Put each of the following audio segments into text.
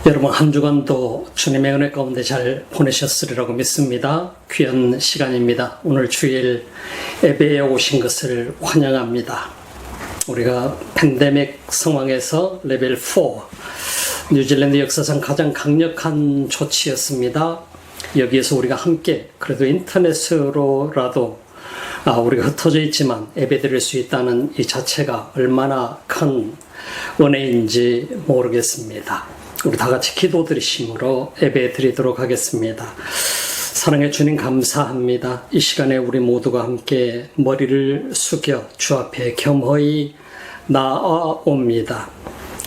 여러분 한 주간도 주님의 은혜 가운데 잘 보내셨으리라고 믿습니다. 귀한 시간입니다. 오늘 주일 예배에 오신 것을 환영합니다. 우리가 팬데믹 상황에서 레벨 4, 뉴질랜드 역사상 가장 강력한 조치였습니다. 여기에서 우리가 함께 그래도 인터넷으로라도 우리가 흩어져 있지만 예배 드릴 수 있다는 이 자체가 얼마나 큰 은혜인지 모르겠습니다. 우리 다 같이 기도 드리심으로 예배 드리도록 하겠습니다. 사랑의 주님 감사합니다. 이 시간에 우리 모두가 함께 머리를 숙여 주 앞에 겸허히 나아옵니다.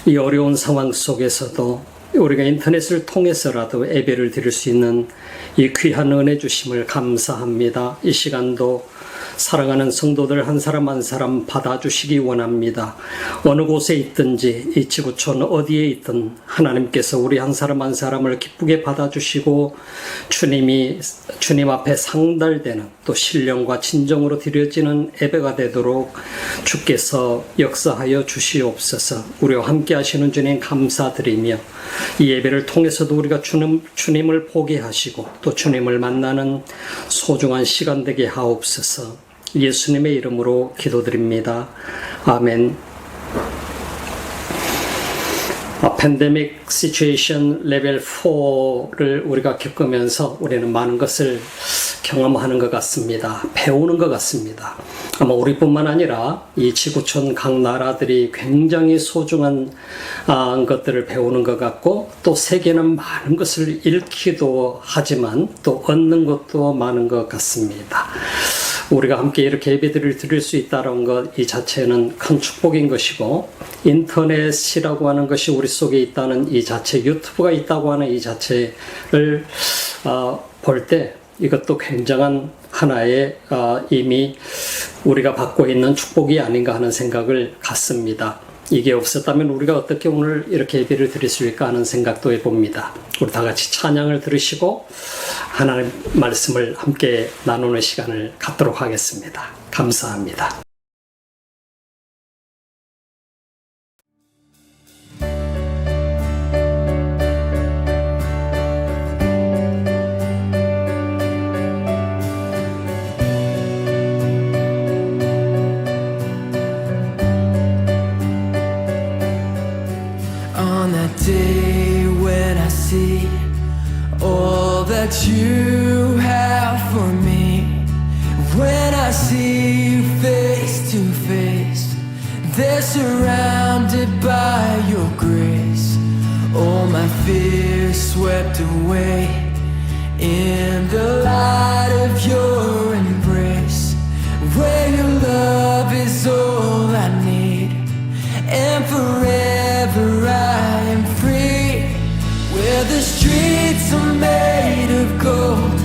이 어려운 상황 속에서도 우리가 인터넷을 통해서라도 예배를 드릴 수 있는 이 귀한 은혜 주심을 감사합니다. 이 시간도 사랑하는 성도들 한 사람 한 사람 받아주시기 원합니다. 어느 곳에 있든지 이 지구촌 어디에 있든 하나님께서 우리 한 사람 한 사람을 기쁘게 받아주시고 주님 앞에 상달되는 또 신령과 진정으로 드려지는 예배가 되도록 주께서 역사하여 주시옵소서. 우리와 함께 하시는 주님 감사드리며 이 예배를 통해서도 우리가 주님을 보게 하시고 또 주님을 만나는 소중한 시간 되게 하옵소서. 예수님의 이름으로 기도드립니다. 아멘. 팬데믹 시츄에이션 레벨 4를 우리가 겪으면서 우리는 많은 것을 경험하는 것 같습니다. 배우는 것 같습니다. 아마 우리뿐만 아니라 이 지구촌 각 나라들이 굉장히 소중한 것들을 배우는 것 같고 또 세계는 많은 것을 잃기도 하지만 또 얻는 것도 많은 것 같습니다. 우리가 함께 이렇게 예배들을 드릴 수 있다는 것 이 자체는 큰 축복인 것이고 인터넷이라고 하는 것이 우리 속에 있다는 이 자체, 유튜브가 있다고 하는 이 자체를 볼 때 이것도 굉장한 하나의 이미 우리가 받고 있는 축복이 아닌가 하는 생각을 갖습니다. 이게 없었다면 우리가 어떻게 오늘 이렇게 예배를 드릴 수 있을까 하는 생각도 해봅니다. 우리 다 같이 찬양을 들으시고 하나님 말씀을 함께 나누는 시간을 갖도록 하겠습니다. 감사합니다. On that day when I see all that you have for me, when I see you face to face, they're surrounded by your grace. All my fears swept away in the light of your embrace, where your love is all I need, and forever I am free, where the streets are made of gold,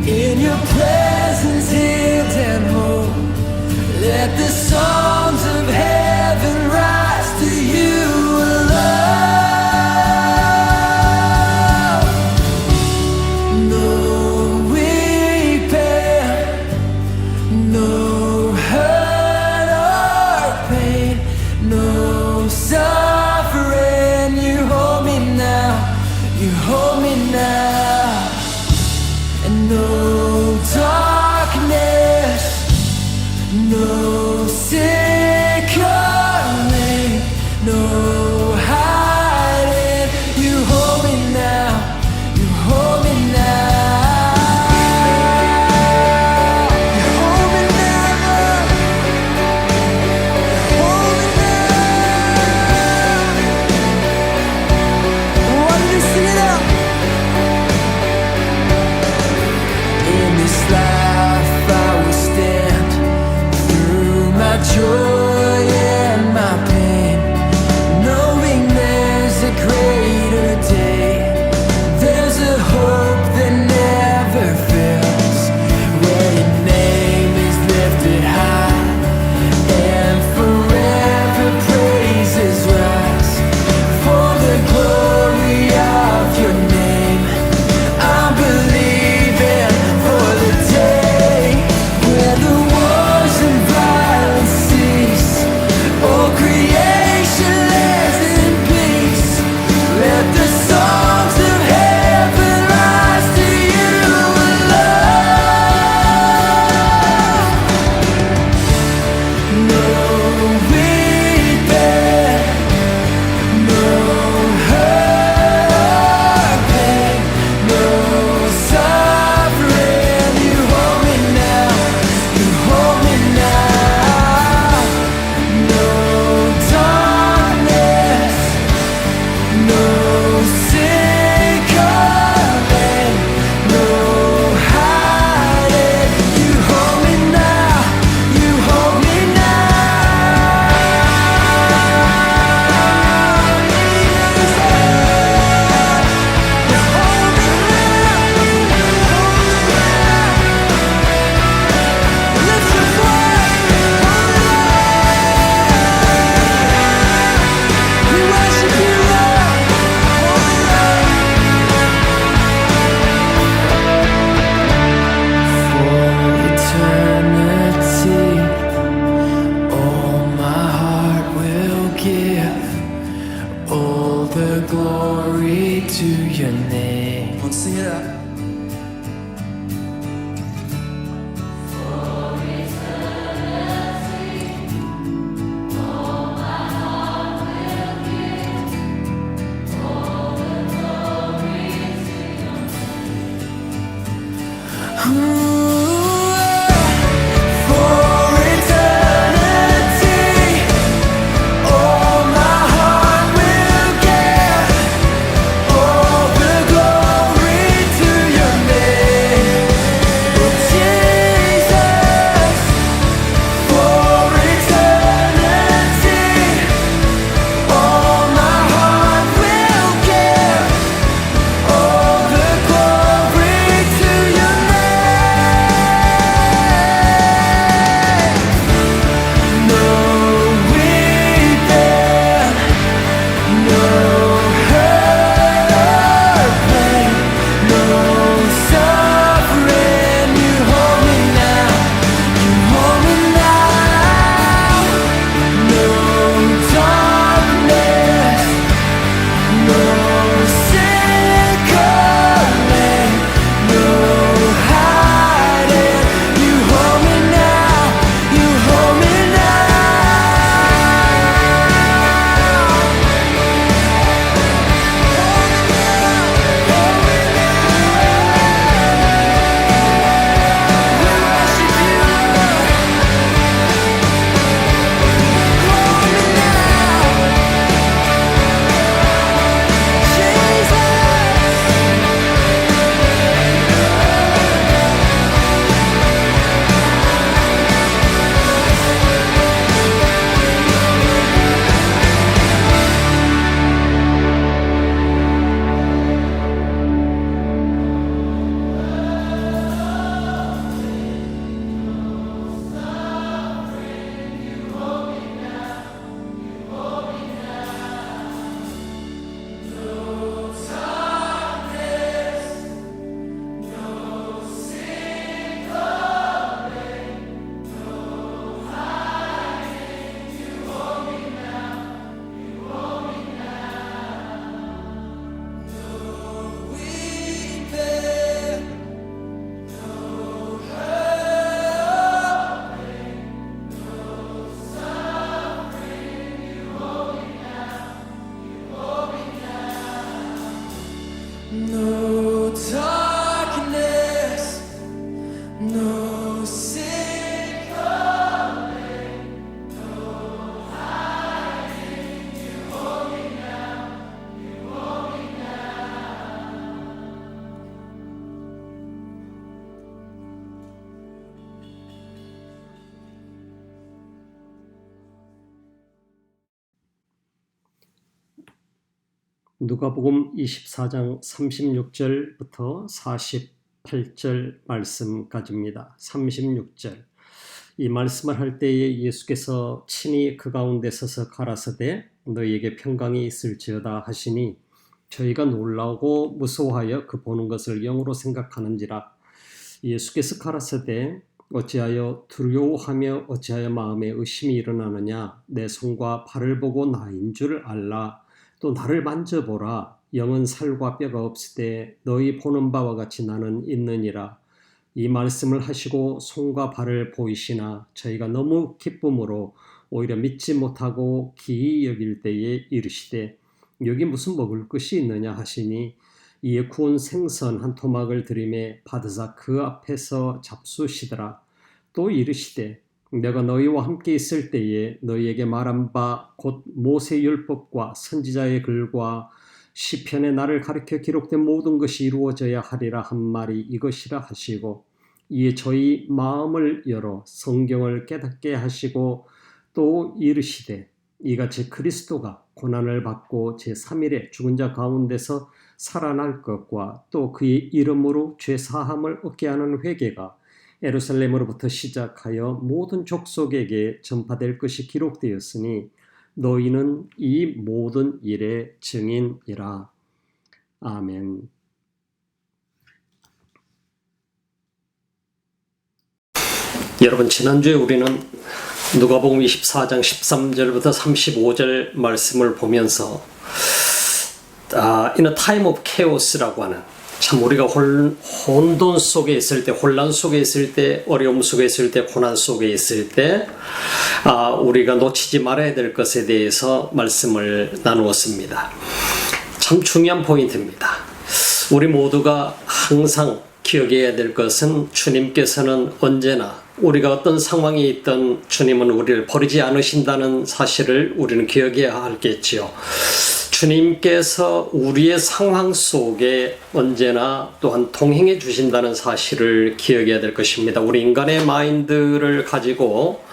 in your presence healed and whole. Let the songs of heaven rise to you alone. No weeping, no hurt or pain, no suffering. You hold me now, you hold me now. And no darkness, no sick or lame, no hiding. You hold me now, you hold me now. You hold me now, hold me now. Why don't you sing it out? In this life I will stand 누가복음 24장 36절부터 48절 말씀까지입니다. 36절. 이 말씀을 할 때에 예수께서 친히 그 가운데 서서 가라사대 너희에게 평강이 있을지어다 하시니 저희가 놀라고 무서워하여 그 보는 것을 영으로 생각하는지라. 예수께서 가라사대 어찌하여 두려워하며 어찌하여 마음에 의심이 일어나느냐. 내 손과 발을 보고 나인 줄 알라. 또 나를 만져보라. 영은 살과 뼈가 없으되 너희 보는 바와 같이 나는 있느니라. 이 말씀을 하시고 손과 발을 보이시나 저희가 너무 기쁨으로 오히려 믿지 못하고 기이 여길 때에 이르시되 여기 무슨 먹을 것이 있느냐 하시니 이에 구운 생선 한 토막을 들이매 받으사 그 앞에서 잡수시더라. 또 이르시되 내가 너희와 함께 있을 때에 너희에게 말한 바 곧 모세 율법과 선지자의 글과 시편에 나를 가리켜 기록된 모든 것이 이루어져야 하리라 한 말이 이것이라 하시고 이에 저희 마음을 열어 성경을 깨닫게 하시고 또 이르시되 이같이 그리스도가 고난을 받고 제3일에 죽은 자 가운데서 살아날 것과 또 그의 이름으로 죄 사함을 얻게 하는 회개가 예루살렘으로부터 시작하여 모든 족속에게 전파될 것이 기록되었으니 너희는 이 모든 일의 증인이라. 아멘. 여러분, 지난주에 우리는 누가복음 24장 13절부터 35절 말씀을 보면서 In a time of chaos라고 하는, 참 우리가 혼돈 속에 있을 때, 혼란 속에 있을 때, 어려움 속에 있을 때, 고난 속에 있을 때 우리가 놓치지 말아야 될 것에 대해서 말씀을 나누었습니다. 참 중요한 포인트입니다. 우리 모두가 항상 기억해야 될 것은 주님께서는 언제나 우리가 어떤 상황에 있던 주님은 우리를 버리지 않으신다는 사실을 우리는 기억해야 하겠지요. 주님께서 우리의 상황 속에 언제나 또한 동행해 주신다는 사실을 기억해야 될 것입니다. 우리 인간의 마인드를 가지고,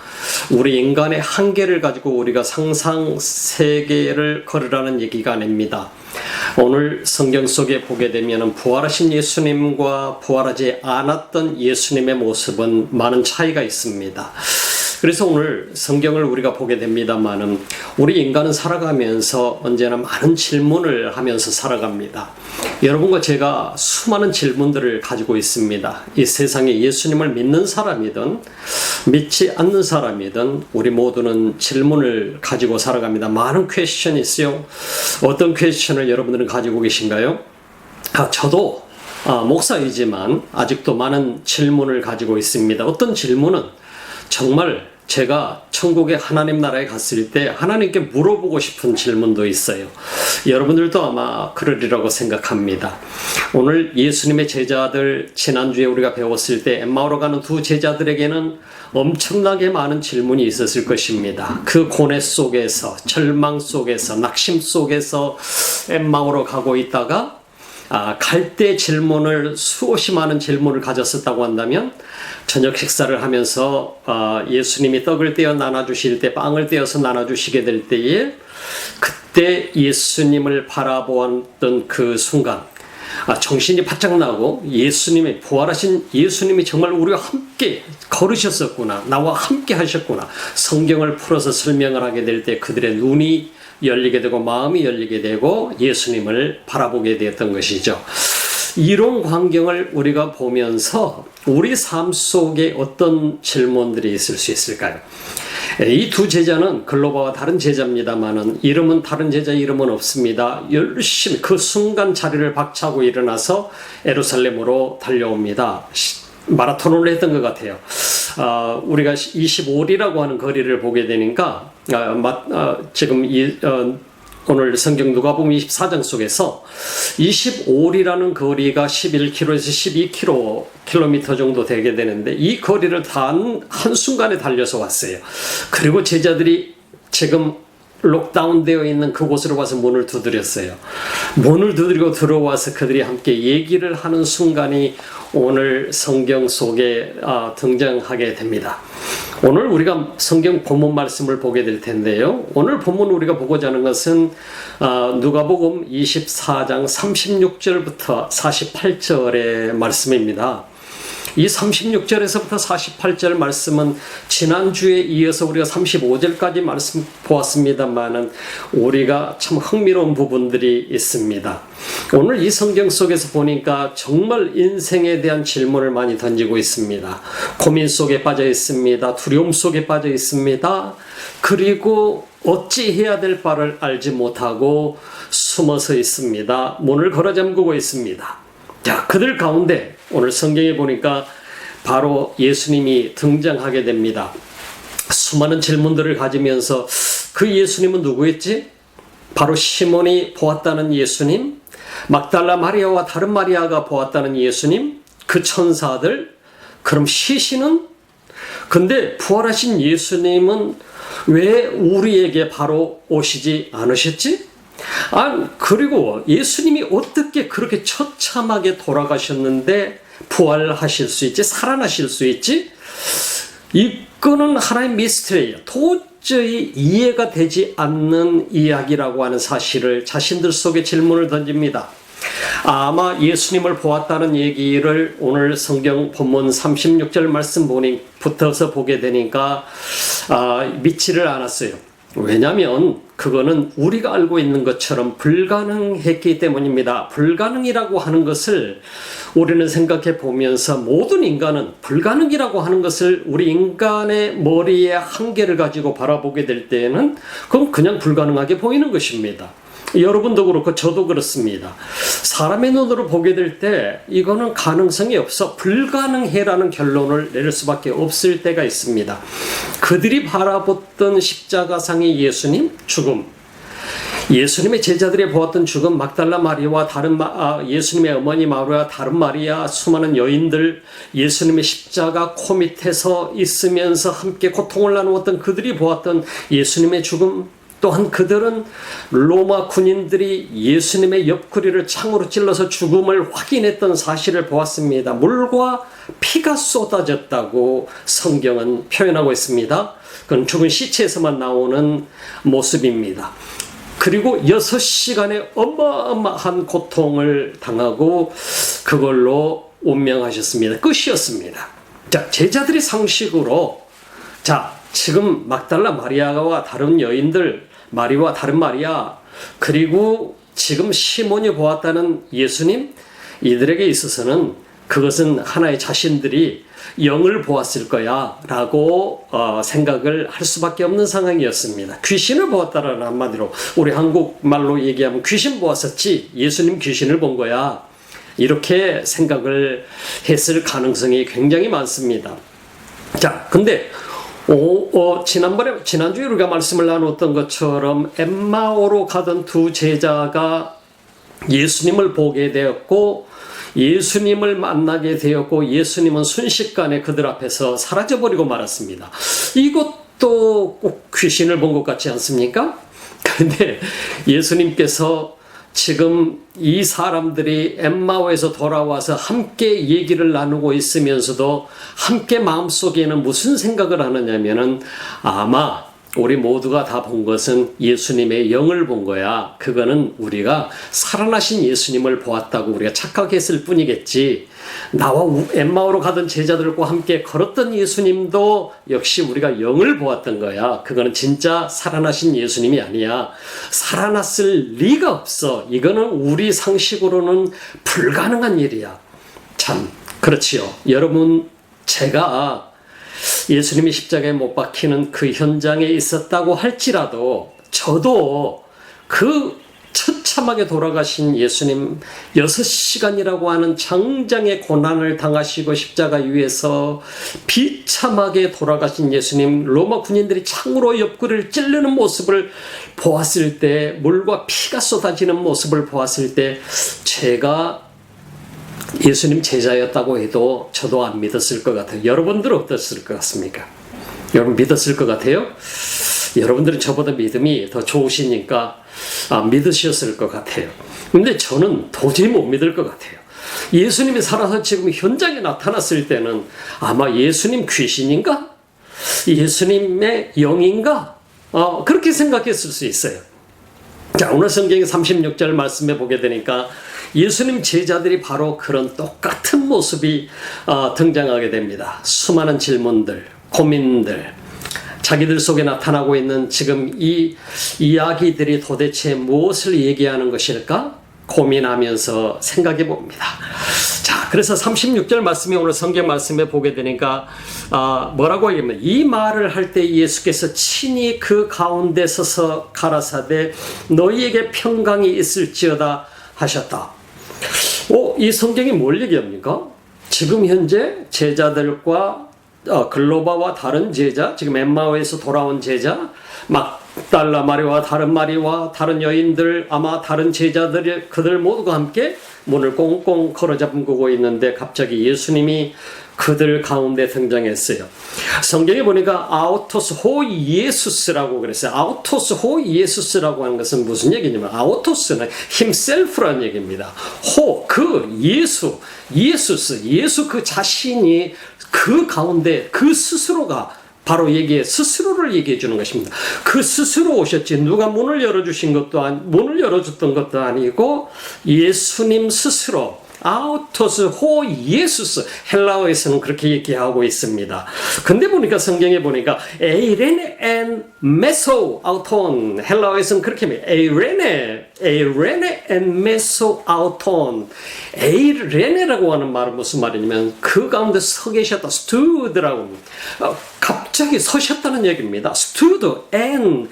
우리 인간의 한계를 가지고 우리가 상상 세계를 걸으라는 얘기가 아닙니다. 오늘 성경 속에 보게 되면 부활하신 예수님과 부활하지 않았던 예수님의 모습은 많은 차이가 있습니다. 그래서 오늘 성경을 우리가 보게 됩니다만은 우리 인간은 살아가면서 언제나 많은 질문을 하면서 살아갑니다. 여러분과 제가 수많은 질문들을 가지고 있습니다. 이 세상에 예수님을 믿는 사람이든 믿지 않는 사람이든 우리 모두는 질문을 가지고 살아갑니다. 많은 퀘스천이 있어요. 어떤 퀘스천을 여러분들은 가지고 계신가요? 저도 목사이지만 아직도 많은 질문을 가지고 있습니다. 어떤 질문은 정말 제가 천국의 하나님 나라에 갔을 때 하나님께 물어보고 싶은 질문도 있어요. 여러분들도 아마 그러리라고 생각합니다. 오늘 예수님의 제자들, 지난주에 우리가 배웠을 때 엠마오로 가는 두 제자들에게는 엄청나게 많은 질문이 있었을 것입니다. 그 고뇌 속에서, 절망 속에서, 낙심 속에서 엠마오로 가고 있다가 갈 때 질문을, 수없이 많은 질문을 가졌었다고 한다면 저녁 식사를 하면서 예수님이 떡을 떼어 나눠주실 때, 빵을 떼어서 나눠주시게 될 때에 그때 예수님을 바라보았던 그 순간 정신이 바짝 나고 예수님이, 부활하신 예수님이 정말 우리와 함께 걸으셨었구나, 나와 함께 하셨구나, 성경을 풀어서 설명을 하게 될 때 그들의 눈이 열리게 되고 마음이 열리게 되고 예수님을 바라보게 되었던 것이죠. 이런 광경을 우리가 보면서 우리 삶 속에 어떤 질문들이 있을 수 있을까요? 이 두 제자는 글로바와 다른 제자입니다만은 이름은, 다른 제자 이름은 없습니다. 열심히 그 순간 자리를 박차고 일어나서 예루살렘으로 달려옵니다. 마라톤을 했던 것 같아요. 우리가 25리라고 하는 거리를 보게 되니까 지금 오늘 성경 누가복음 24장 속에서 25리라는 거리가 11km에서 12km 정도 되게 되는데 이 거리를 단 한순간에 달려서 왔어요. 그리고 제자들이 지금 록다운 되어 있는 그곳으로 와서 문을 두드렸어요. 문을 두드리고 들어와서 그들이 함께 얘기를 하는 순간이 오늘 성경 속에 등장하게 됩니다. 오늘 우리가 성경 본문 말씀을 보게 될 텐데요. 오늘 본문 우리가 보고자 하는 것은 누가복음 24장 36절부터 48절의 말씀입니다. 이 36절에서부터 48절 말씀은 지난주에 이어서 우리가 35절까지 말씀 보았습니다만은 우리가 참 흥미로운 부분들이 있습니다. 오늘 이 성경 속에서 보니까 정말 인생에 대한 질문을 많이 던지고 있습니다. 고민 속에 빠져 있습니다. 두려움 속에 빠져 있습니다. 그리고 어찌 해야 될 바를 알지 못하고 숨어서 있습니다. 문을 걸어 잠그고 있습니다. 자, 그들 가운데 오늘 성경에 보니까 바로 예수님이 등장하게 됩니다. 수많은 질문들을 가지면서 그 예수님은 누구였지? 바로 시몬이 보았다는 예수님, 막달라 마리아와 다른 마리아가 보았다는 예수님, 그 천사들, 그럼 시신은? 근데 부활하신 예수님은 왜 우리에게 바로 오시지 않으셨지? 그리고 예수님이 어떻게 그렇게 처참하게 돌아가셨는데 부활하실 수 있지? 살아나실 수 있지? 이거는 하나의 미스터리예요. 도저히 이해가 되지 않는 이야기라고 하는 사실을 자신들 속에 질문을 던집니다. 아마 예수님을 보았다는 얘기를 오늘 성경 본문 36절 말씀 붙어서 보게 되니까 믿지를 않았어요. 왜냐하면 그거는 우리가 알고 있는 것처럼 불가능했기 때문입니다. 불가능이라고 하는 것을 우리는 생각해 보면서 모든 인간은 불가능이라고 하는 것을 우리 인간의 머리의 한계를 가지고 바라보게 될 때에는 그건 그냥 불가능하게 보이는 것입니다. 여러분도 그렇고 저도 그렇습니다. 사람의 눈으로 보게 될 때 이거는 가능성이 없어 불가능해라는 결론을 내릴 수밖에 없을 때가 있습니다. 그들이 바라봤던 십자가상의 예수님 죽음, 예수님의 제자들이 보았던 죽음, 막달라 마리아와 다른 예수님의 어머니 마리아와 다른 마리아, 수많은 여인들, 예수님의 십자가 코 밑에서 있으면서 함께 고통을 나누었던 그들이 보았던 예수님의 죽음, 또한 그들은 로마 군인들이 예수님의 옆구리를 창으로 찔러서 죽음을 확인했던 사실을 보았습니다. 물과 피가 쏟아졌다고 성경은 표현하고 있습니다. 그건 죽은 시체에서만 나오는 모습입니다. 그리고 6시간의 어마어마한 고통을 당하고 그걸로 운명하셨습니다. 끝이었습니다. 자, 제자들이 상식으로 지금 막달라 마리아와 다른 여인들, 마리아와 다른 마리아, 그리고 지금 시몬이 보았다는 예수님, 이들에게 있어서는 그것은 하나의 자신들이 영을 보았을 거야 라고 생각을 할 수밖에 없는 상황이었습니다. 귀신을 보았다라는 한마디로 우리 한국말로 얘기하면 귀신 보았었지 예수님 귀신을 본 거야, 이렇게 생각을 했을 가능성이 굉장히 많습니다. 자, 근데 지난주에 우리가 말씀을 나눴던 것처럼 엠마오로 가던 두 제자가 예수님을 보게 되었고 예수님을 만나게 되었고 예수님은 순식간에 그들 앞에서 사라져버리고 말았습니다. 이것도 꼭 귀신을 본 것 같지 않습니까? 그런데 예수님께서 지금 이 사람들이 엠마오에서 돌아와서 함께 얘기를 나누고 있으면서도 함께 마음속에는 무슨 생각을 하느냐면은 아마 우리 모두가 다 본 것은 예수님의 영을 본 거야. 그거는 우리가 살아나신 예수님을 보았다고 우리가 착각했을 뿐이겠지. 나와 엠마오로 가던 제자들과 함께 걸었던 예수님도 역시 우리가 영을 보았던 거야. 그거는 진짜 살아나신 예수님이 아니야. 살아났을 리가 없어. 이거는 우리 상식으로는 불가능한 일이야. 참 그렇지요. 여러분, 제가 예수님이 십자가에 못 박히는 그 현장에 있었다고 할지라도 저도 그 처참하게 돌아가신 예수님 6시간이라고 하는 장장의 고난을 당하시고 십자가 위에서 비참하게 돌아가신 예수님, 로마 군인들이 창으로 옆구리를 찌르는 모습을 보았을 때, 물과 피가 쏟아지는 모습을 보았을 때 제가 예수님 제자였다고 해도 저도 안 믿었을 것 같아요. 여러분들은 어땠을 것 같습니까? 여러분 믿었을 것 같아요? 여러분들은 저보다 믿음이 더 좋으시니까 믿으셨을 것 같아요. 근데 저는 도저히 못 믿을 것 같아요. 예수님이 살아서 지금 현장에 나타났을 때는 아마 예수님 귀신인가? 예수님의 영인가? 그렇게 생각했을 수 있어요. 자, 오늘 성경의 36절 말씀에 보게 되니까 예수님 제자들이 바로 그런 똑같은 모습이 등장하게 됩니다. 수많은 질문들, 고민들, 자기들 속에 나타나고 있는 지금 이 이야기들이 도대체 무엇을 얘기하는 것일까? 고민하면서 생각해 봅니다. 자, 그래서 36절 말씀에 오늘 성경 말씀에 보게 되니까 뭐라고 얘기하면 이 말을 할 때 예수께서 친히 그 가운데 서서 가라사대 너희에게 평강이 있을지어다 하셨다. 이 성경이 뭘 얘기합니까? 지금 현재 제자들과 글로바와 다른 제자, 지금 엠마오에서 돌아온 제자, 막달라 마리와 다른 마리와 다른 여인들, 아마 다른 제자들, 그들 모두가 함께 문을 꽁꽁 걸어 잠그고 있는데 갑자기 예수님이 그들 가운데 등장했어요. 성경에 보니까 아우토스 호 예수스라고 그랬어요. 아우토스 호 예수스라고 하는 것은 무슨 얘기냐면 아우토스는 himself라는 얘기입니다. 그 예수, 예수 그 자신이 그 가운데 그 스스로가 바로 스스로를 얘기해 주는 것입니다. 그 스스로 오셨지 누가 문을 열어주신 것도 문을 열어줬던 것도 아니고 예수님 스스로 아우토스 호 예수스 헬라어에서는 그렇게 얘기하고 있습니다. 근데 보니까 성경에 보니까 에이레네 앤 메소 아우톤 헬라어에서는 그렇게 합니다. 에이레네 앤 메소 아우톤 에이레네라고 하는 말은 무슨 말이냐면 그 가운데 서 계셨다 스투드라고 갑자기 서셨다는 얘기입니다. stood and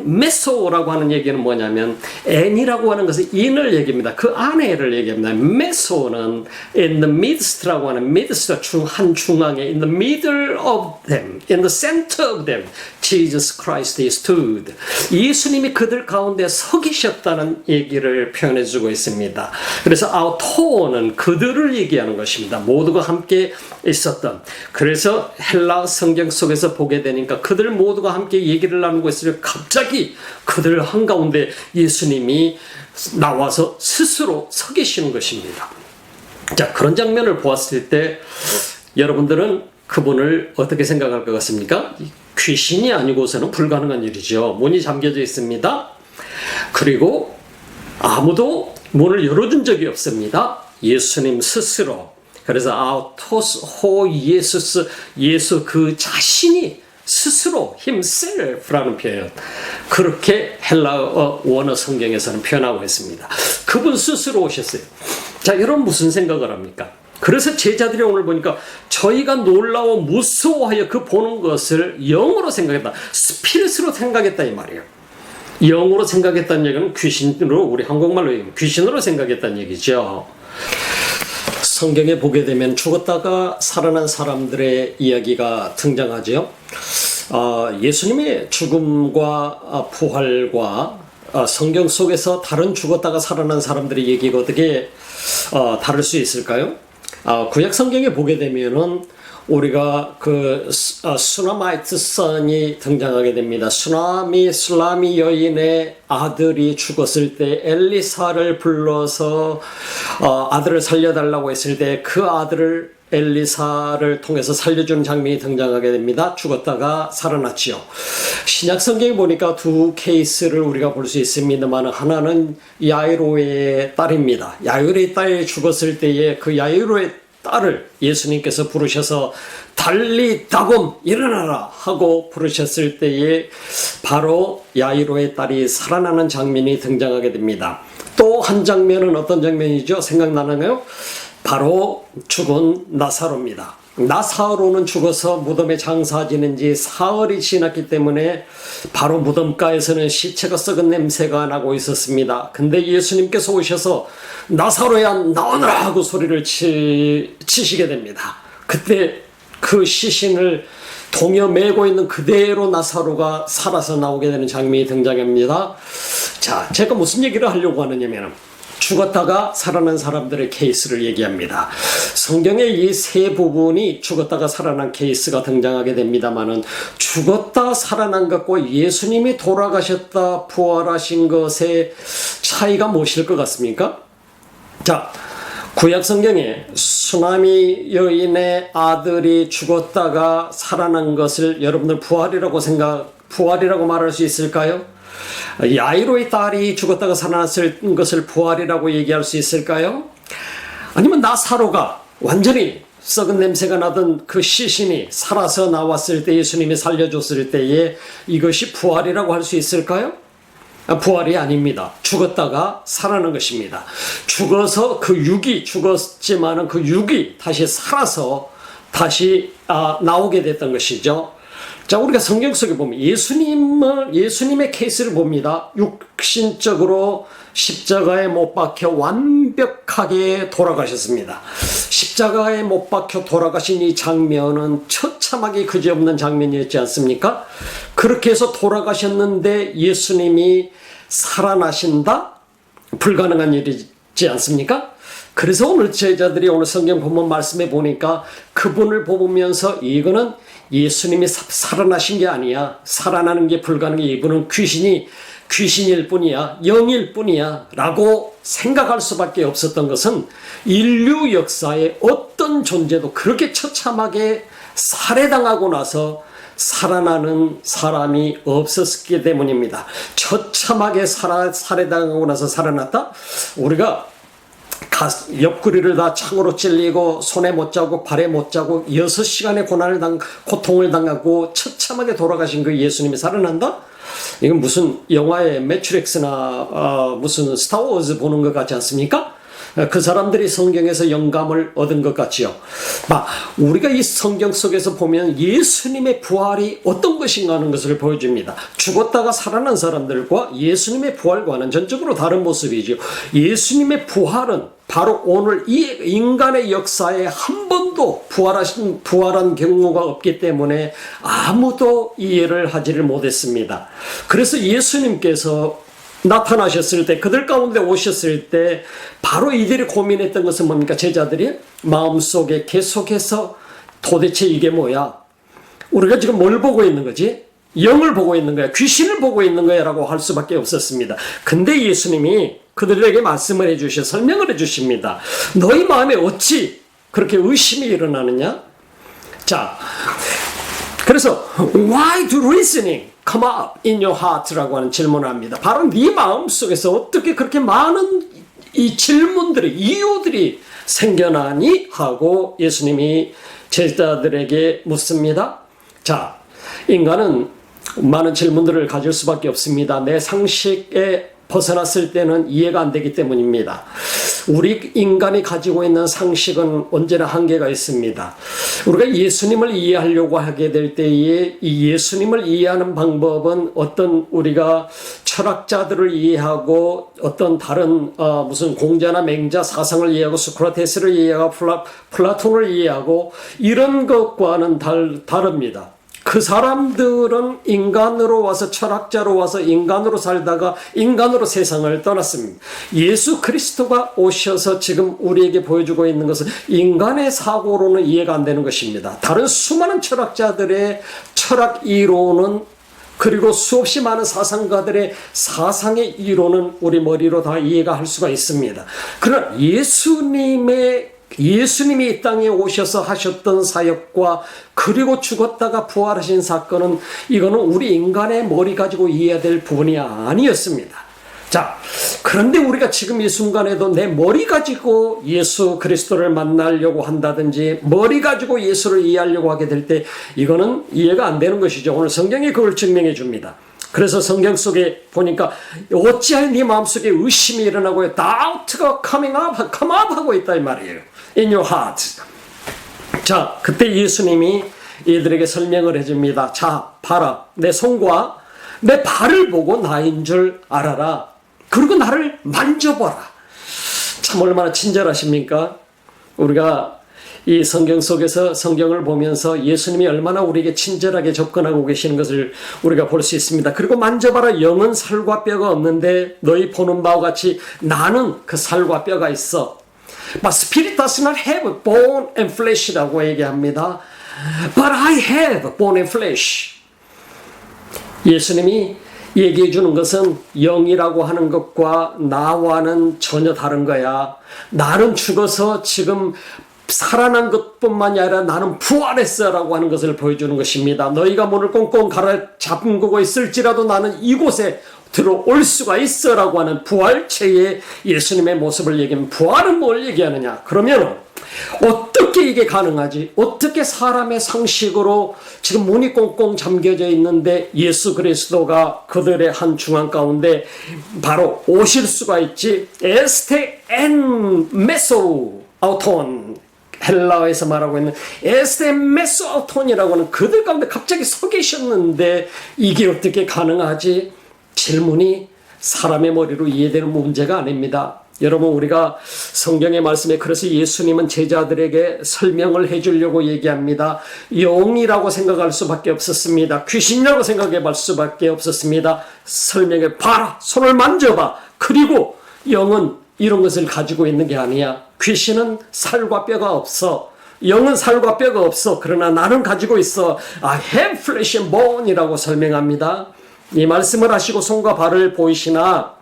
메소라고 하는 얘기는 뭐냐면 and이라고 하는 것은 in을 얘기합니다. 그 안에를 얘기합니다. 메소는 in the midst라고 하는 midst 한 중앙에 in the middle of them, in the center of them, Jesus Christ is stood. 예수님이 그들 가운데 서 계셨다는 얘기를 표현해 주고 있습니다. 그래서 아우토는 그들을 얘기하는 것입니다. 모두가 함께 있었던. 그래서 헬라 성경 속에서 보게 되니까 그들 모두가 함께 얘기를 나누고 있을 때 갑자기 그들 한가운데 예수님이 나와서 스스로 서 계시는 것입니다. 자, 그런 장면을 보았을 때 여러분들은 그분을 어떻게 생각할 것 같습니까? 귀신이 아니고서는 불가능한 일이죠. 문이 잠겨져 있습니다. 그리고 아무도 문을 열어준 적이 없습니다. 예수님 스스로. 그래서 아우토스 호 예수스 예수 그 자신이 스스로 himself라는 표현 그렇게 헬라어 원어 성경에서는 표현하고 있습니다. 그분 스스로 오셨어요. 자, 여러분 무슨 생각을 합니까? 그래서 제자들이 오늘 보니까 저희가 놀라워 무서워하여 그 보는 것을 영으로 생각했다. 스피릿으로 생각했다 이 말이에요. 영으로 생각했다는 얘기는 귀신으로 우리 한국말로 얘기하면 귀신으로 생각했다는 얘기죠. 성경에 보게 되면 죽었다가 살아난 사람들의 이야기가 등장하죠. 예수님의 죽음과 부활과 성경 속에서 다른 죽었다가 살아난 사람들의 얘기가 어떻게 다를 수 있을까요? 구약 성경에 보게 되면은 우리가 그 수나마이트 선이 등장하게 됩니다. 술라미 여인의 아들이 죽었을 때 엘리사를 불러서 아들을 살려달라고 했을 때 그 아들을 엘리사를 통해서 살려주는 장면이 등장하게 됩니다. 죽었다가 살아났지요. 신약 성경에 보니까 두 케이스를 우리가 볼 수 있습니다만 하나는 야이로의 딸입니다. 야이로의 딸이 죽었을 때에 그 야이로의 딸을 예수님께서 부르셔서 달리다곰 일어나라 하고 부르셨을 때에 바로 야이로의 딸이 살아나는 장면이 등장하게 됩니다. 또 한 장면은 어떤 장면이죠? 생각나나요? 바로 죽은 나사로입니다. 나사로는 죽어서 무덤에 장사 지낸 지 사흘이 지났기 때문에 바로 무덤가에서는 시체가 썩은 냄새가 나고 있었습니다. 근데 예수님께서 오셔서 나사로야 나오너라 하고 소리를 치시게 됩니다. 그때 그 시신을 동여 메고 있는 그대로 나사로가 살아서 나오게 되는 장면이 등장합니다. 자, 제가 무슨 얘기를 하려고 하느냐면 죽었다가 살아난 사람들의 케이스를 얘기합니다. 성경의 이 세 부분이 죽었다가 살아난 케이스가 등장하게 됩니다만은 죽었다 살아난 것과 예수님이 돌아가셨다 부활하신 것의 차이가 무엇일 것 같습니까? 자, 구약 성경에 수나미 여인의 아들이 죽었다가 살아난 것을 여러분들 부활이라고 말할 수 있을까요? 야이로의 딸이 죽었다가 살아났을 것을 부활이라고 얘기할 수 있을까요? 아니면 나사로가 완전히 썩은 냄새가 나던 그 시신이 살아서 나왔을 때, 예수님이 살려줬을 때에 이것이 부활이라고 할 수 있을까요? 부활이 아닙니다. 죽었다가 살아난 것입니다. 죽어서 그 육이 죽었지만은 그 육이 다시 살아서 다시 나오게 됐던 것이죠. 자, 우리가 성경 속에 보면 예수님의 케이스를 봅니다. 육신적으로 십자가에 못 박혀 완벽하게 돌아가셨습니다. 십자가에 못 박혀 돌아가신 이 장면은 처참하게 그지없는 장면이었지 않습니까? 그렇게 해서 돌아가셨는데 예수님이 살아나신다? 불가능한 일이지 않습니까? 그래서 오늘 제자들이 오늘 성경 본문 말씀에 보니까 그분을 보면서 이거는 예수님이 살아나신 게 아니야. 살아나는 게 불가능해. 이분은 귀신일 뿐이야. 영일 뿐이야. 라고 생각할 수밖에 없었던 것은 인류 역사의 어떤 존재도 그렇게 처참하게 살해당하고 나서 살아나는 사람이 없었기 때문입니다. 처참하게 살해당하고 나서 살아났다? 우리가 옆구리를 다 창으로 찔리고 손에 못 자고 발에 못 자고 6시간의 고통을 당하고 처참하게 돌아가신 그 예수님이 살아난다? 이건 무슨 영화의 매트릭스나 무슨 스타워즈 보는 것 같지 않습니까? 그 사람들이 성경에서 영감을 얻은 것 같지요. 우리가 이 성경 속에서 보면 예수님의 부활이 어떤 것인가 하는 것을 보여줍니다. 죽었다가 살아난 사람들과 예수님의 부활과는 전적으로 다른 모습이죠. 예수님의 부활은 바로 오늘 이 인간의 역사에 한 번도 부활한 경우가 없기 때문에 아무도 이해를 하지를 못했습니다. 그래서 예수님께서 나타나셨을 때, 그들 가운데 오셨을 때 바로 이들이 고민했던 것은 뭡니까? 제자들이 마음속에 계속해서 도대체 이게 뭐야? 우리가 지금 뭘 보고 있는 거지? 영을 보고 있는 거야? 귀신을 보고 있는 거야? 라고 할 수밖에 없었습니다. 근데 예수님이 그들에게 말씀을 해주셔 설명을 해주십니다. 너희 마음에 어찌 그렇게 의심이 일어나느냐? 자, 그래서 why do reasoning come up in your heart라고 하는 질문을 합니다. 바로 네 마음속에서 어떻게 그렇게 많은 이 질문들이, 이유들이 생겨나니? 하고 예수님이 제자들에게 묻습니다. 자, 인간은 많은 질문들을 가질 수밖에 없습니다. 내 상식에 벗어났을 때는 이해가 안 되기 때문입니다. 우리 인간이 가지고 있는 상식은 언제나 한계가 있습니다. 우리가 예수님을 이해하려고 하게 될 때에 이 예수님을 이해하는 방법은 어떤 우리가 철학자들을 이해하고 어떤 다른 무슨 공자나 맹자 사상을 이해하고 소크라테스를 이해하고 플라톤을 이해하고 이런 것과는 다릅니다. 그 사람들은 인간으로 와서 철학자로 와서 인간으로 살다가 인간으로 세상을 떠났습니다. 예수 그리스도가 오셔서 지금 우리에게 보여주고 있는 것은 인간의 사고로는 이해가 안 되는 것입니다. 다른 수많은 철학자들의 철학 이론은 그리고 수없이 많은 사상가들의 사상의 이론은 우리 머리로 다 이해가 할 수가 있습니다. 그러나 예수님이 이 땅에 오셔서 하셨던 사역과 그리고 죽었다가 부활하신 사건은 이거는 우리 인간의 머리 가지고 이해해야 될 부분이 아니었습니다. 자, 그런데 우리가 지금 이 순간에도 내 머리 가지고 예수 그리스도를 만나려고 한다든지 머리 가지고 예수를 이해하려고 하게 될 때 이거는 이해가 안 되는 것이죠. 오늘 성경이 그걸 증명해 줍니다. 그래서 성경 속에 보니까 어찌할 네 마음속에 의심이 일어나고 doubt가 come up 하고 있다 이 말이에요. In your heart. 자, 그때 예수님이 이들에게 설명을 해줍니다. 자, 봐라. 내 손과 내 발을 보고 나인 줄 알아라. 그리고 나를 만져봐라. 참 얼마나 친절하십니까? 우리가 이 성경 속에서 성경을 보면서 예수님이 얼마나 우리에게 친절하게 접근하고 계시는 것을 우리가 볼 수 있습니다. 그리고 만져봐라. 영은 살과 뼈가 없는데 너희 보는 바와 같이 나는 그 살과 뼈가 있어. But spirit does not have bone and flesh라고 얘기합니다. But I have bone and flesh. 예수님이 얘기해 주는 것은 영이라고 하는 것과 나와는 전혀 다른 거야. 나는 죽어서 지금 살아난 것뿐만이 아니라 나는 부활했어라고 하는 것을 보여주는 것입니다. 너희가 문을 꽁꽁 갈아 잠그고 있을지라도 나는 이곳에 들어올 수가 있어라고 하는 부활체의 예수님의 모습을 얘기하면, 부활은 뭘 얘기하느냐? 그러면 어떻게 이게 가능하지? 어떻게 사람의 상식으로 지금 문이 꽁꽁 잠겨져 있는데 예수 그리스도가 그들의 한 중앙 가운데 바로 오실 수가 있지? 에스테 엔 메소 아우톤, 헬라어에서 말하고 있는 에스테 메소 아우톤이라고 하는 그들 가운데 갑자기 서 계셨는데 이게 어떻게 가능하지? 질문이 사람의 머리로 이해되는 문제가 아닙니다. 여러분, 우리가 성경의 말씀에, 그래서 예수님은 제자들에게 설명을 해주려고 얘기합니다. 영이라고 생각할 수밖에 없었습니다. 귀신이라고 생각해 볼 수밖에 없었습니다. 설명해 봐라, 손을 만져봐. 그리고 영은 이런 것을 가지고 있는 게 아니야. 귀신은 살과 뼈가 없어. 영은 살과 뼈가 없어. 그러나 나는 가지고 있어. I have flesh and bone 이라고 설명합니다. 이 말씀을 하시고 손과 발을 보이시나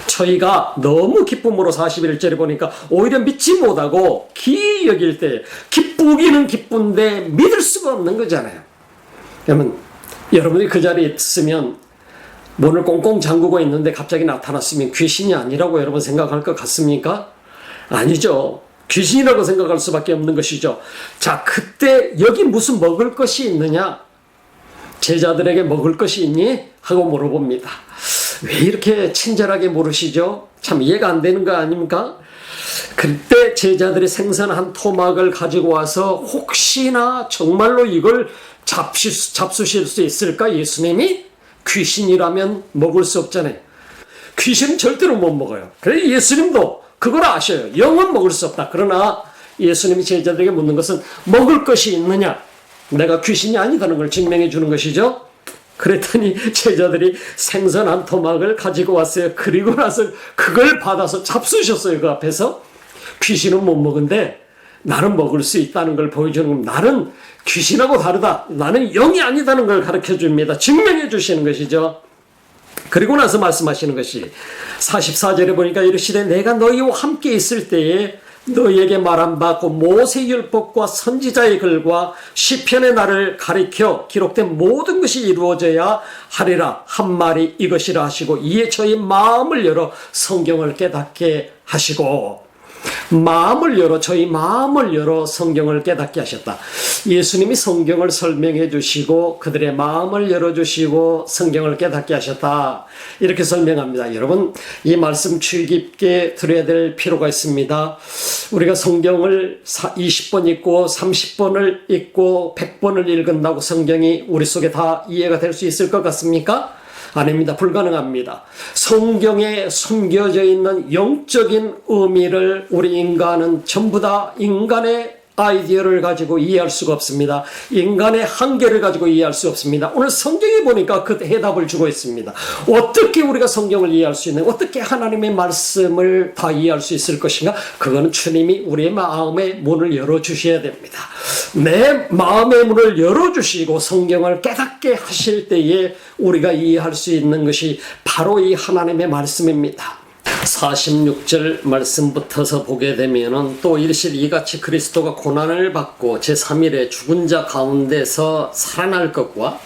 저희가 너무 기쁨으로 41절에 보니까 오히려 믿지 못하고 기이 여길 때, 기쁘기는 기쁜데 믿을 수가 없는 거잖아요. 그러면 여러분이 그 자리에 있으면 문을 꽁꽁 잠그고 있는데 갑자기 나타났으면 귀신이 아니라고 여러분 생각할 것 같습니까? 아니죠. 귀신이라고 생각할 수밖에 없는 것이죠. 자, 그때 여기 무슨 먹을 것이 있느냐? 제자들에게 먹을 것이 있니? 하고 물어봅니다. 왜 이렇게 친절하게 물으시죠? 참 이해가 안 되는 거 아닙니까? 그때 제자들이 생선 한 토막을 가지고 와서 혹시나 정말로 이걸 잡수실 수 있을까? 예수님이 귀신이라면 먹을 수 없잖아요. 귀신은 절대로 못 먹어요. 그래서 예수님도 그걸 아셔요. 영은 먹을 수 없다. 그러나 예수님이 제자들에게 묻는 것은 먹을 것이 있느냐? 내가 귀신이 아니다는 걸 증명해 주는 것이죠. 그랬더니 제자들이 생선 한 토막을 가지고 왔어요. 그리고 나서 그걸 받아서 잡수셨어요. 그 앞에서. 귀신은 못 먹은데 나는 먹을 수 있다는 걸 보여주는 겁니다. 나는 귀신하고 다르다. 나는 영이 아니다는 걸 가르쳐 줍니다. 증명해 주시는 것이죠. 그리고 나서 말씀하시는 것이 44절에 보니까 이르시되 내가 너희와 함께 있을 때에 너희에게 말한 바 그 모세율법과 선지자의 글과 시편의 날을 가리켜 기록된 모든 것이 이루어져야 하리라 한 말이 이것이라 하시고 이에 저희 마음을 열어 성경을 깨닫게 하시고, 저희 마음을 열어 성경을 깨닫게 하셨다. 예수님이 성경을 설명해 주시고 그들의 마음을 열어주시고 성경을 깨닫게 하셨다. 이렇게 설명합니다. 여러분, 이 말씀 주의 깊게 들어야 될 필요가 있습니다. 우리가 성경을 20번 읽고 30번을 읽고 100번을 읽은다고 성경이 우리 속에 다 이해가 될 수 있을 것 같습니까? 아닙니다. 불가능합니다. 성경에 숨겨져 있는 영적인 의미를 우리 인간은 전부 다 인간의 아이디어를 가지고 이해할 수가 없습니다. 인간의 한계를 가지고 이해할 수 없습니다. 오늘 성경에 보니까 그 해답을 주고 있습니다. 어떻게 우리가 성경을 이해할 수 있는, 어떻게 하나님의 말씀을 다 이해할 수 있을 것인가? 그거는 주님이 우리의 마음의 문을 열어주셔야 됩니다. 내 마음의 문을 열어주시고 성경을 깨닫게 하실 때에 우리가 이해할 수 있는 것이 바로 이 하나님의 말씀입니다. 46절 말씀부터서 보게 되면은 또 이르시되 이같이 그리스도가 고난을 받고 제3일에 죽은 자 가운데서 살아날 것과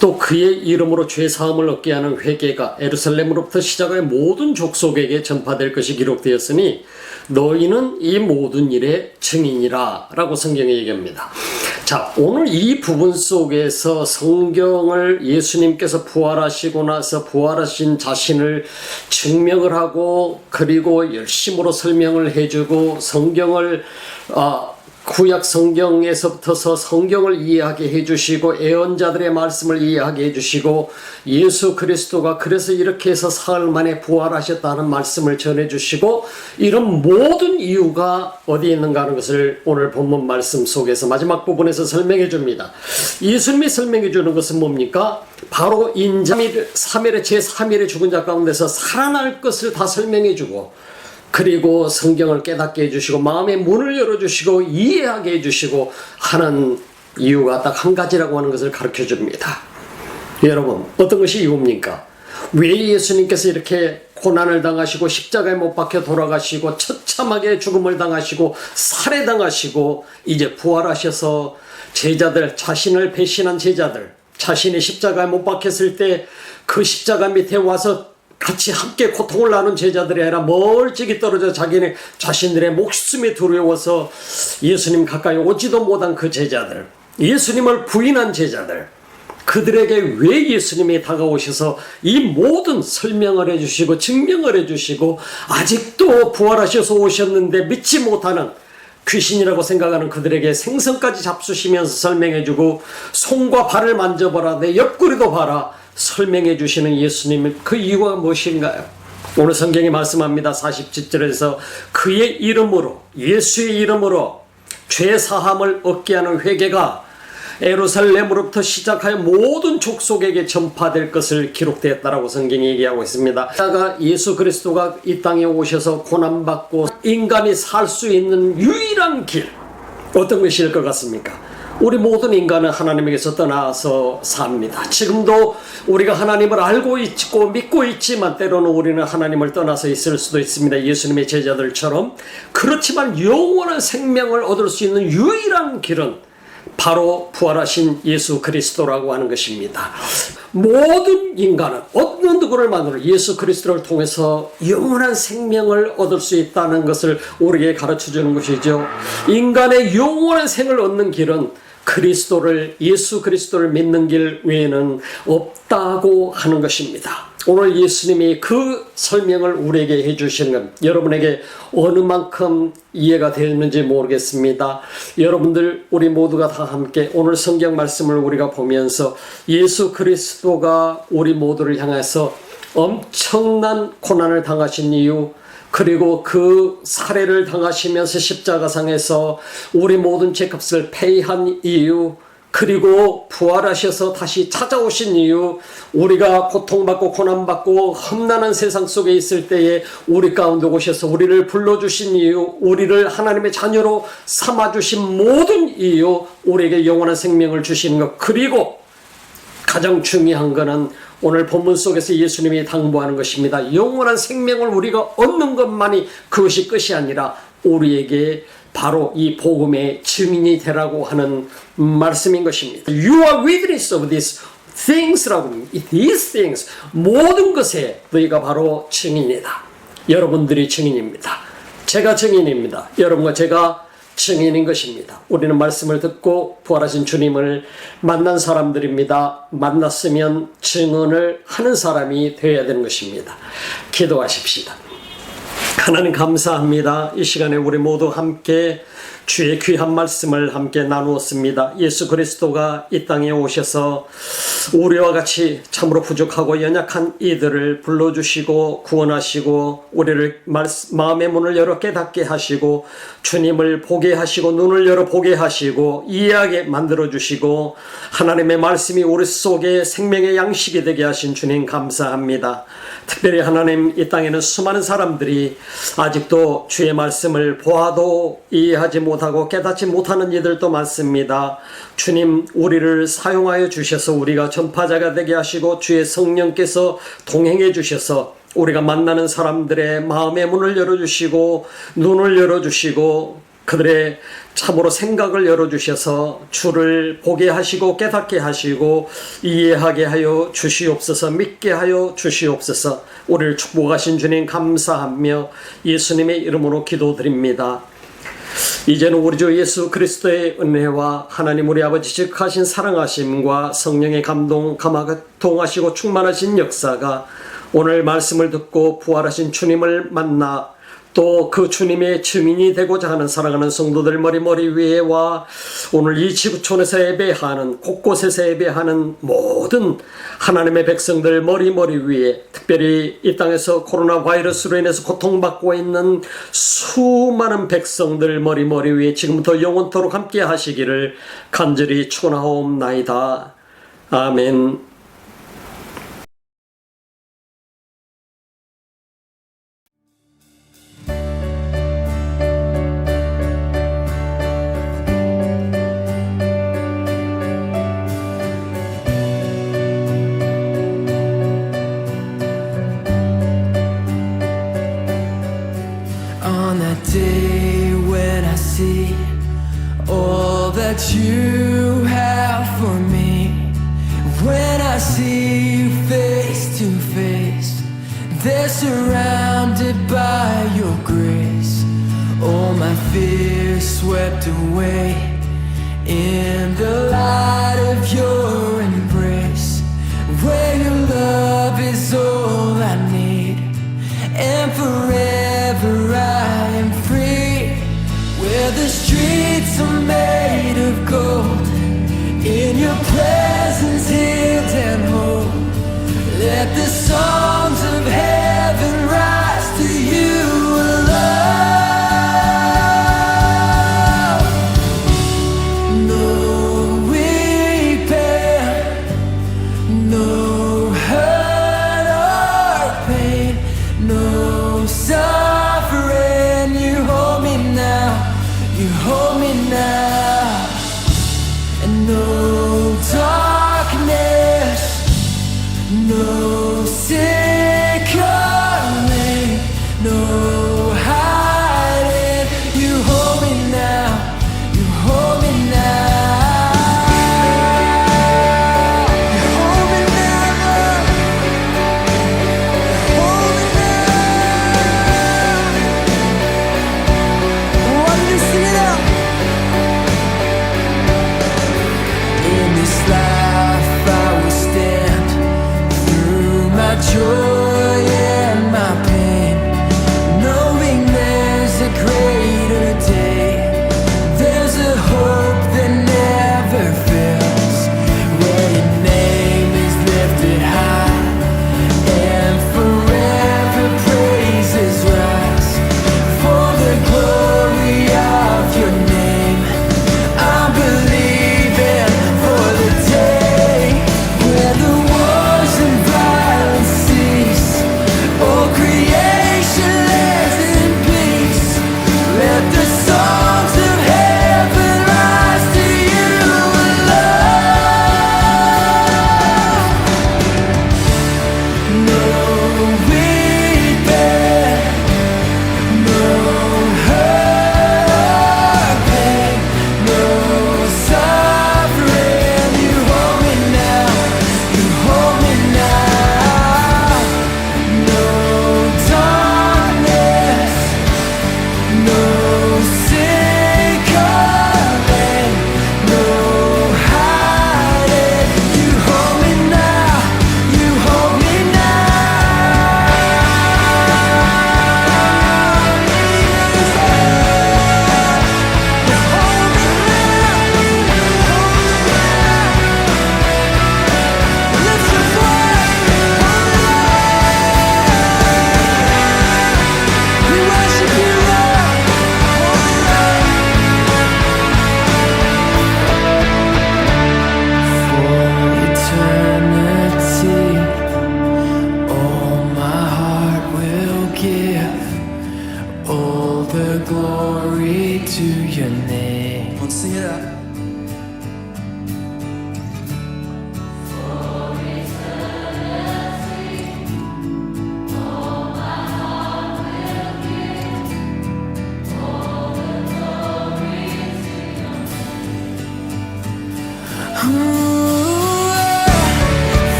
또 그의 이름으로 죄사함을 얻게 하는 회개가 예루살렘으로부터 시작하여 모든 족속에게 전파될 것이 기록되었으니 너희는 이 모든 일의 증인이라 라고 성경에 얘기합니다. 자, 오늘 이 부분 속에서 성경을 예수님께서 부활하시고 나서 부활하신 자신을 증명을 하고 그리고 열심으로 설명을 해주고 성경을 구약 성경에서부터서 성경을 이해하게 해주시고 예언자들의 말씀을 이해하게 해주시고 예수 그리스도가 그래서 이렇게 해서 사흘 만에 부활하셨다는 말씀을 전해주시고 이런 모든 이유가 어디에 있는가 하는 것을 오늘 본문 말씀 속에서 마지막 부분에서 설명해 줍니다. 예수님이 설명해 주는 것은 뭡니까? 바로 인자 3일에 제3일에 죽은 자 가운데서 살아날 것을 다 설명해 주고 그리고 성경을 깨닫게 해주시고 마음의 문을 열어주시고 이해하게 해주시고 하는 이유가 딱 한 가지라고 하는 것을 가르쳐 줍니다. 여러분, 어떤 것이 이유입니까? 왜 예수님께서 이렇게 고난을 당하시고 십자가에 못 박혀 돌아가시고 처참하게 죽음을 당하시고 살해당하시고 이제 부활하셔서 제자들, 자신을 배신한 제자들, 자신이 십자가에 못 박혔을 때 그 십자가 밑에 와서 같이 함께 고통을 나눈 제자들이 아니라 멀찍이 떨어져 자신들의 목숨이 두려워서 예수님 가까이 오지도 못한 그 제자들, 예수님을 부인한 제자들, 그들에게 왜 예수님이 다가오셔서 이 모든 설명을 해주시고 증명을 해주시고 아직도 부활하셔서 오셨는데 믿지 못하는 귀신이라고 생각하는 그들에게 생선까지 잡수시면서 설명해주고 손과 발을 만져봐라, 내 옆구리도 봐라 설명해 주시는 예수님, 그 이유가 무엇인가요? 오늘 성경이 말씀합니다. 47절에서 그의 이름으로, 예수의 이름으로 죄 사함을 얻게 하는 회개가 예루살렘으로부터 시작하여 모든 족속에게 전파될 것을 기록되었다라고 성경이 얘기하고 있습니다. 예수 그리스도가 이 땅에 오셔서 고난받고 인간이 살 수 있는 유일한 길, 어떤 것일 것 같습니까? 우리 모든 인간은 하나님에게서 떠나서 삽니다. 지금도 우리가 하나님을 알고 있고 믿고 있지만 때로는 우리는 하나님을 떠나서 있을 수도 있습니다. 예수님의 제자들처럼. 그렇지만 영원한 생명을 얻을 수 있는 유일한 길은 바로 부활하신 예수 그리스도라고 하는 것입니다. 모든 인간은 어느 누구를 만나도 예수 그리스도를 통해서 영원한 생명을 얻을 수 있다는 것을 우리에게 가르쳐주는 것이죠. 인간의 영원한 생을 얻는 길은 예수 그리스도를 믿는 길 외에는 없다고 하는 것입니다. 오늘 예수님이 그 설명을 우리에게 해주시는 것, 여러분에게 어느 만큼 이해가 되는지 모르겠습니다. 여러분들, 우리 모두가 다 함께 오늘 성경 말씀을 우리가 보면서 예수 그리스도가 우리 모두를 향해서 엄청난 고난을 당하신 이유, 그리고 그 살해를 당하시면서 십자가상에서 우리 모든 죄값을 페이한 이유, 그리고 부활하셔서 다시 찾아오신 이유, 우리가 고통받고 고난받고 험난한 세상 속에 있을 때에 우리 가운데 오셔서 우리를 불러주신 이유, 우리를 하나님의 자녀로 삼아주신 모든 이유, 우리에게 영원한 생명을 주시는 것, 그리고 가장 중요한 것은 오늘 본문 속에서 예수님이 당부하는 것입니다. 영원한 생명을 우리가 얻는 것만이 그것이 끝이 아니라 우리에게 바로 이 복음의 증인이 되라고 하는 말씀인 것입니다. You are witness of these things라고, these things, 모든 것에 너희가 바로 증인이다. 여러분들이 증인입니다. 제가 증인입니다. 여러분과 제가 증인인 것입니다. 우리는 말씀을 듣고 부활하신 주님을 만난 사람들입니다. 만났으면 증언을 하는 사람이 되어야 되는 것입니다. 기도하십시다. 하나님 감사합니다. 이 시간에 우리 모두 함께 주의 귀한 말씀을 함께 나누었습니다. 예수 그리스도가 이 땅에 오셔서 우리와 같이 참으로 부족하고 연약한 이들을 불러주시고 구원하시고 우리를 마음의 문을 열어 깨닫게 하시고 주님을 보게 하시고 눈을 열어 보게 하시고 이해하게 만들어주시고 하나님의 말씀이 우리 속에 생명의 양식이 되게 하신 주님 감사합니다. 특별히 하나님, 이 땅에는 수많은 사람들이 아직도 주의 말씀을 보아도 이해하지 못하고 깨닫지 못하는 이들도 많습니다. 주님, 우리를 사용하여 주셔서 우리가 전파자가 되게 하시고 주의 성령께서 동행해 주셔서 우리가 만나는 사람들의 마음의 문을 열어주시고 눈을 열어주시고 그들의 참으로 생각을 열어주셔서 주를 보게 하시고 깨닫게 하시고 이해하게 하여 주시옵소서, 믿게 하여 주시옵소서. 우리를 축복하신 주님 감사하며 예수님의 이름으로 기도드립니다. 이제는 우리 주 예수 그리스도의 은혜와 하나님 우리 아버지 직하신 사랑하심과 성령의 감동하시고 충만하신 역사가 오늘 말씀을 듣고 부활하신 주님을 만나 또 그 주님의 증인이 되고자 하는 사랑하는 성도들 머리 위에와 오늘 이 지구촌에서 예배하는 곳곳에서 예배하는 모든 하나님의 백성들 머리 위에, 특별히 이 땅에서 코로나 바이러스로 인해서 고통받고 있는 수많은 백성들 머리 위에 지금부터 영원토록 함께 하시기를 간절히 축원하옵나이다. 아멘. I see you face to face, they're surrounded by your grace. All my fears swept away in the light of your